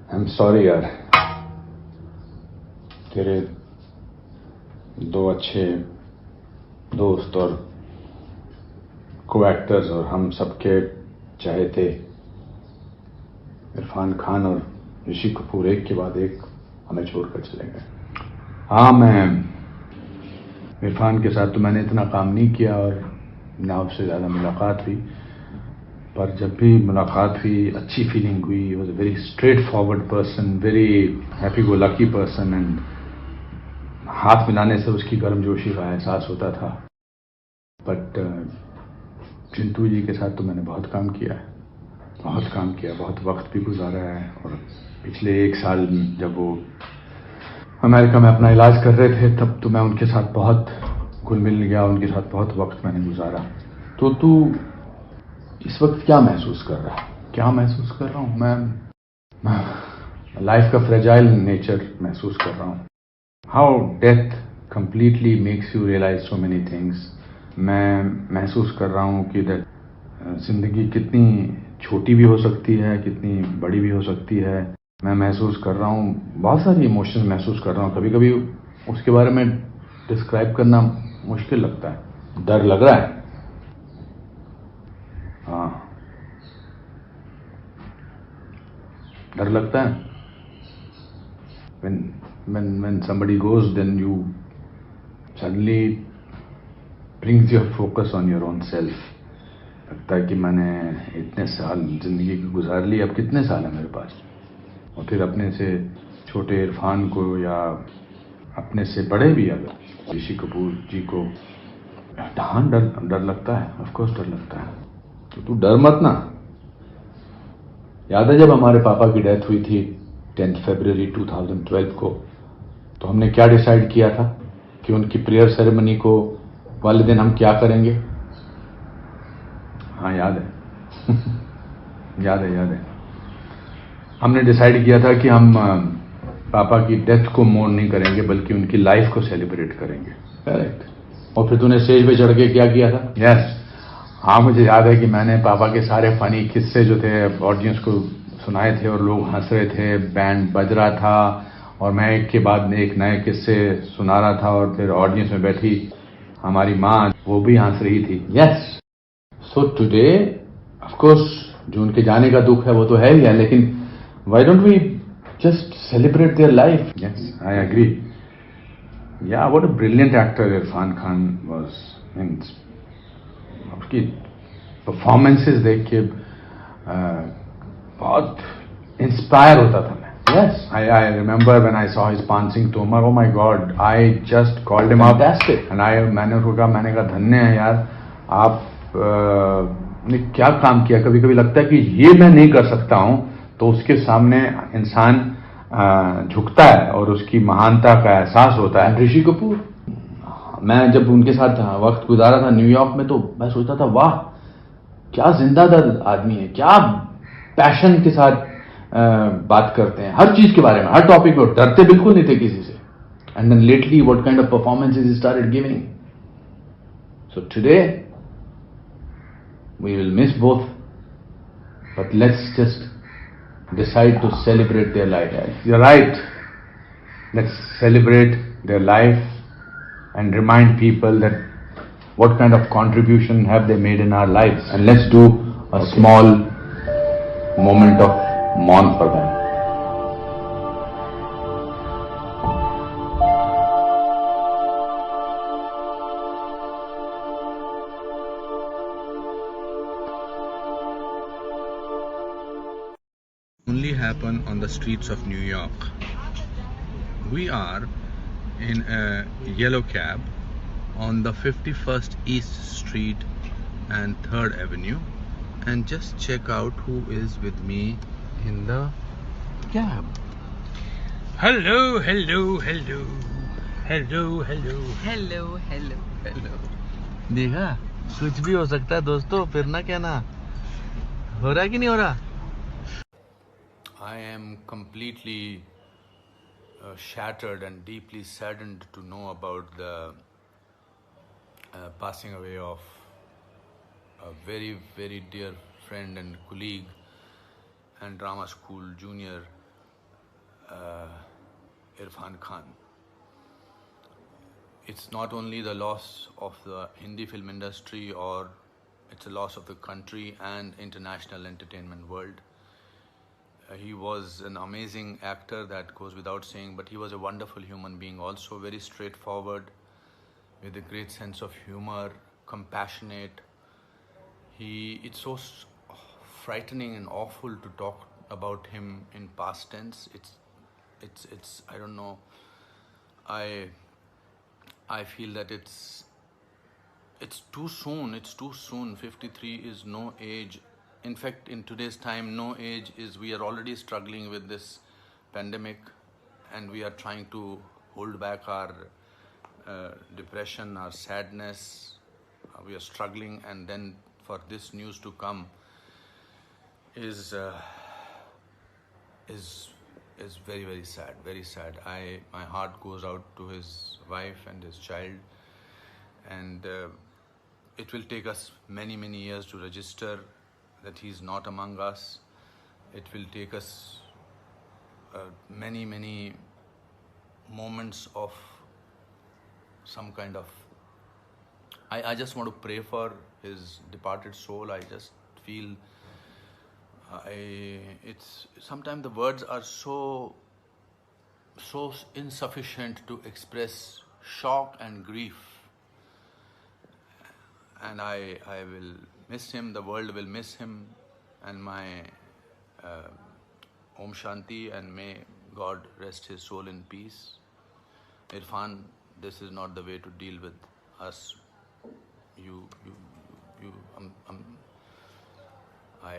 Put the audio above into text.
I am sorry यार, तेरे दो अच्छे दोस्त और को एक्टर्स और हम सबके चाहे थे इरफान खान और ऋषि कपूर एक के बाद एक हमें छोड़कर चले गए। हाँ, मैं इरफान के साथ तो मैंने इतना काम नहीं किया और ना उससे ज़्यादा मुलाकात हुई, पर जब भी मुलाकात हुई अच्छी फीलिंग हुई। He was a very straight forward person, very happy go lucky person, and हाथ मिलाने से उसकी गर्मजोशी का एहसास होता था। बट चिंटू जी के साथ तो मैंने बहुत काम किया है, बहुत वक्त भी गुजारा है। और पिछले एक साल जब वो अमेरिका में अपना इलाज कर रहे थे तब तो मैं उनके साथ बहुत घुल मिल गया, उनके साथ बहुत वक्त मैंने गुजारा। तो तू इस वक्त क्या महसूस कर रहा है? क्या महसूस कर रहा हूँ मैं लाइफ का फ्रेजाइल नेचर महसूस कर रहा हूँ। How death completely makes you realise so many things. मैं महसूस कर रहा हूँ कि जिंदगी कितनी छोटी भी हो सकती है, कितनी बड़ी भी हो सकती है। मैं महसूस कर रहा हूँ, बहुत सारी इमोशंस महसूस कर रहा हूँ। कभी कभी उसके बारे में डिस्क्राइब करना मुश्किल लगता है। डर लग रहा है, हाँ, डर लगता है। when somebody goes, then you suddenly brings your focus on your own self. लगता है कि मैंने इतने साल जिंदगी की गुजार ली, अब कितने साल है मेरे पास। और फिर अपने से छोटे इरफान को या अपने से बड़े भी अगर ऋषि कपूर जी को, हाँ, डर लगता है, ऑफ कोर्स डर लगता है। तो तू डर मत ना। याद है जब हमारे पापा की डेथ हुई थी 10 फरवरी 2012 को, तो हमने क्या डिसाइड किया था कि उनकी प्रेयर सेरेमनी को वाले दिन हम क्या करेंगे? हाँ, याद है याद है। हमने डिसाइड किया था कि हम पापा की डेथ को मोurn नहीं करेंगे बल्कि उनकी लाइफ को सेलिब्रेट करेंगे। करेक्ट। और फिर तूने स्टेज पे चढ़ के क्या किया था? यस, हाँ, मुझे याद है कि मैंने पापा के सारे फनी किस्से जो थे ऑडियंस को सुनाए थे और लोग हंस रहे थे, बैंड बज रहा था और मैं एक के बाद एक नए किस्से सुना रहा था और फिर ऑडियंस में बैठी हमारी माँ, वो भी हंस रही थी। Yes, so today of course जो उनके जाने का दुख है वो तो है ही है, लेकिन why don't we just celebrate their life? Yes, I agree. Yeah what a brilliant actor Irrfan Khan was. Means उसकी परफॉर्मेंसेस देख के बहुत इंस्पायर होता था मैं। Yes, I remember when I saw his Paan Singh Tomar, oh my God, I just called him up and मैंने उसको कहा, मैंने कहा धन्य है यार, आप ने क्या काम किया। कभी कभी लगता है कि ये मैं नहीं कर सकता हूं, तो उसके सामने इंसान झुकता है और उसकी महानता का एहसास होता है। ऋषि कपूर, मैं जब उनके साथ वक्त गुजारा था न्यूयॉर्क में तो मैं सोचता था, वाह क्या जिंदादिल आदमी है, क्या पैशन के साथ बात करते हैं हर चीज के बारे में, हर टॉपिक पे, डरते बिल्कुल नहीं थे किसी से। And then lately what kind of performances he started giving. So today we will miss both, but let's just decide to celebrate their life. You're right. Let's celebrate their life and remind people that what kind of contribution have they made in our lives, and let's do a small moment of mourn for them. Only happen on the streets of New York. We are in a yellow cab on the 51st East Street and 3rd Avenue, and just check out who is with me in the cab. Hello, hello, hello, hello, hello, hello hello hello. देखा, कुछ भी हो सकता है दोस्तों, फिर ना कहना हो रहा कि नहीं हो रहा। I am completely shattered and deeply saddened to know about the passing away of a very, very dear friend and colleague and drama school junior, Irfan Khan. It's not only the loss of the Hindi film industry, or it's a loss of the country and international entertainment world. He was an amazing actor, that goes without saying, but he was a wonderful human being also, very straightforward, with a great sense of humor, compassionate. It's so frightening and awful to talk about him in past tense. It's I don't know. I feel that it's too soon. It's too soon. 53 is no age. In fact, in today's time, no age is. We are already struggling with this pandemic, and we are trying to hold back our depression, our sadness. We are struggling, and then for this news to come is very, very sad. Very sad. My heart goes out to his wife and his child, and it will take us many, many years to register that he's not among us. It will take us many, many moments of some kind of. I just want to pray for his departed soul. I just feel it's sometimes the words are so insufficient to express shock and grief. And I will miss him, the world will miss him, and my Om Shanti, and may God rest his soul in peace. Irfan, this is not the way to deal with us. I